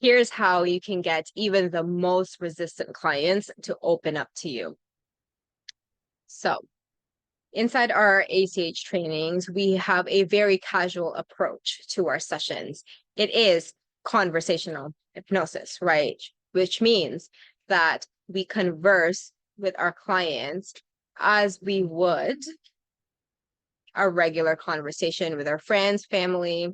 Here's how you can get even the most resistant clients to open up to you. So inside our ACH trainings, we have a very casual approach to our sessions. It is conversational hypnosis, right? Which means that we converse with our clients as we would a regular conversation with our friends, family,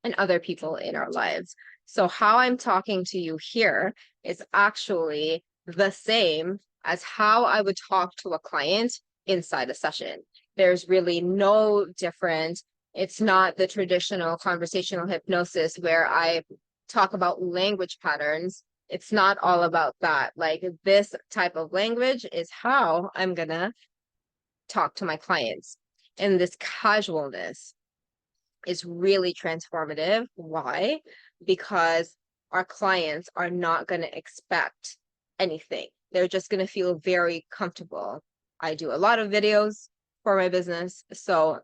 and other people in our lives. So how I'm talking to you here is actually the same as how I would talk to a client inside a session. There's really no different. It's not the traditional conversational hypnosis where I talk about language patterns. It's not all about that. Like this type of language is how I'm gonna talk to my clients. And this casualness is really transformative. Why? Because our clients are not going to expect anything. They're just going to feel very comfortable. I do a lot of videos for my business, so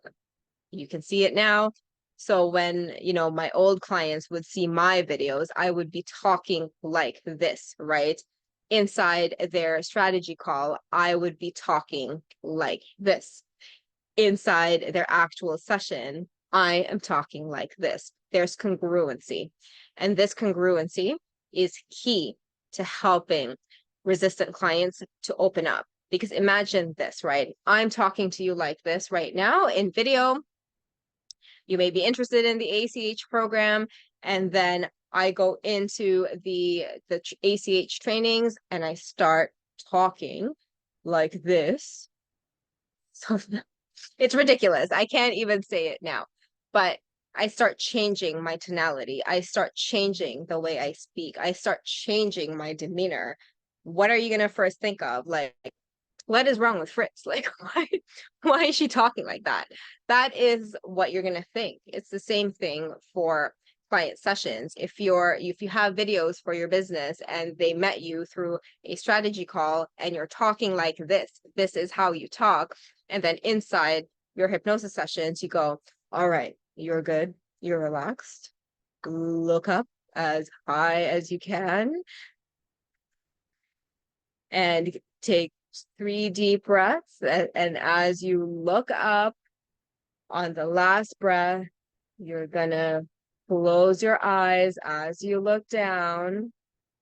you can see it now. So when, my old clients would see my videos, I would be talking like this, right? Inside their strategy call, I would be talking like this. Inside their actual session, I am talking like this. There's congruency. And this congruency is key to helping resistant clients to open up. Because imagine this, right? I'm talking to you like this right now in video. You may be interested in the ACH program. And then I go into the ACH trainings and I start talking like this. So it's ridiculous. I can't even say it now, but I start changing my tonality. I start changing the way I speak. I start changing my demeanor. What are you going to first think of? Like, what is wrong with Fritz? Like, why is she talking like that? That is what you're going to think. It's the same thing for client sessions. If you have videos for your business and they met you through a strategy call and you're talking like this is how you talk. And then inside your hypnosis sessions, you go, all right, you're good. You're relaxed. Look up as high as you can and take 3 deep breaths. And as you look up on the last breath, you're gonna close your eyes as you look down.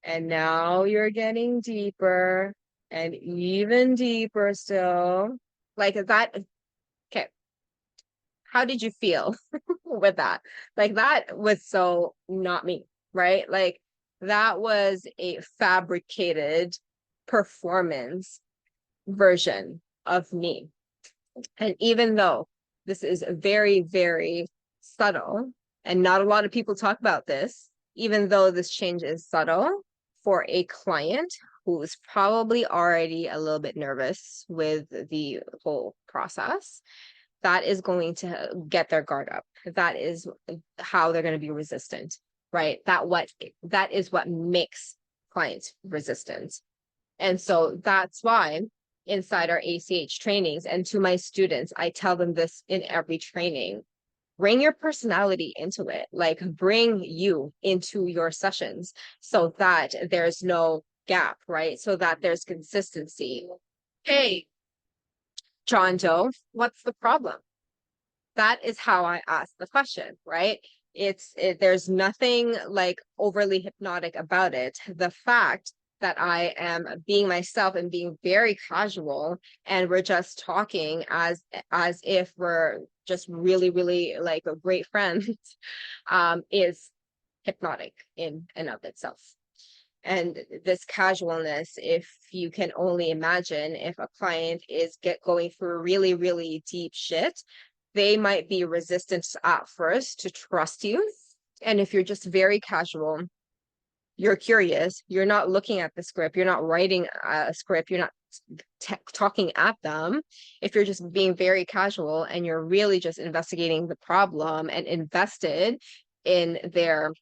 And now you're getting deeper and even deeper still. Like that. Okay. How did you feel with that? Like that was so not me, right? Like that was a fabricated performance version of me. And even though this is very, very subtle, and not a lot of people talk about this, even though this change is subtle for a client who's probably already a little bit nervous with the whole process, that is going to get their guard up. That is how they're going to be resistant, right? That is what makes clients resistant. And so that's why inside our ACH trainings and to my students, I tell them this in every training. Bring your personality into it, like bring you into your sessions so that there's no gap, right? So that there's consistency. Hey, John Doe, what's the problem? That is how I ask the question, right? There's nothing like overly hypnotic about it. The fact that I am being myself and being very casual and we're just talking as if we're just really, really like a great friends, is hypnotic in and of itself. And this casualness, if you can only imagine, if a client is going through really, really deep shit, they might be resistant at first to trust you. And if you're just very casual, you're curious, you're not looking at the script, you're not writing a script, you're not talking at them. If you're just being very casual and you're really just investigating the problem and invested in their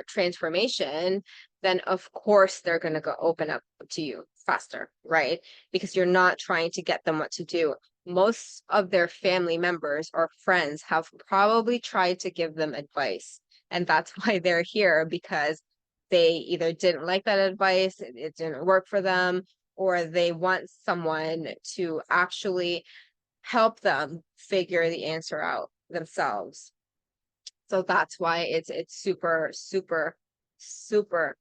transformation, then of course they're going to go open up to you faster, right? Because you're not trying to get them what to do. Most of their family members or friends have probably tried to give them advice And that's why they're here, because they either didn't like that advice, it didn't work for them, or they want someone to actually help them figure the answer out themselves. So that's why it's super, super, super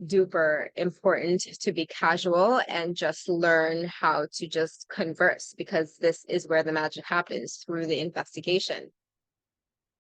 duper important to be casual and just learn how to just converse, because this is where the magic happens, through the investigation.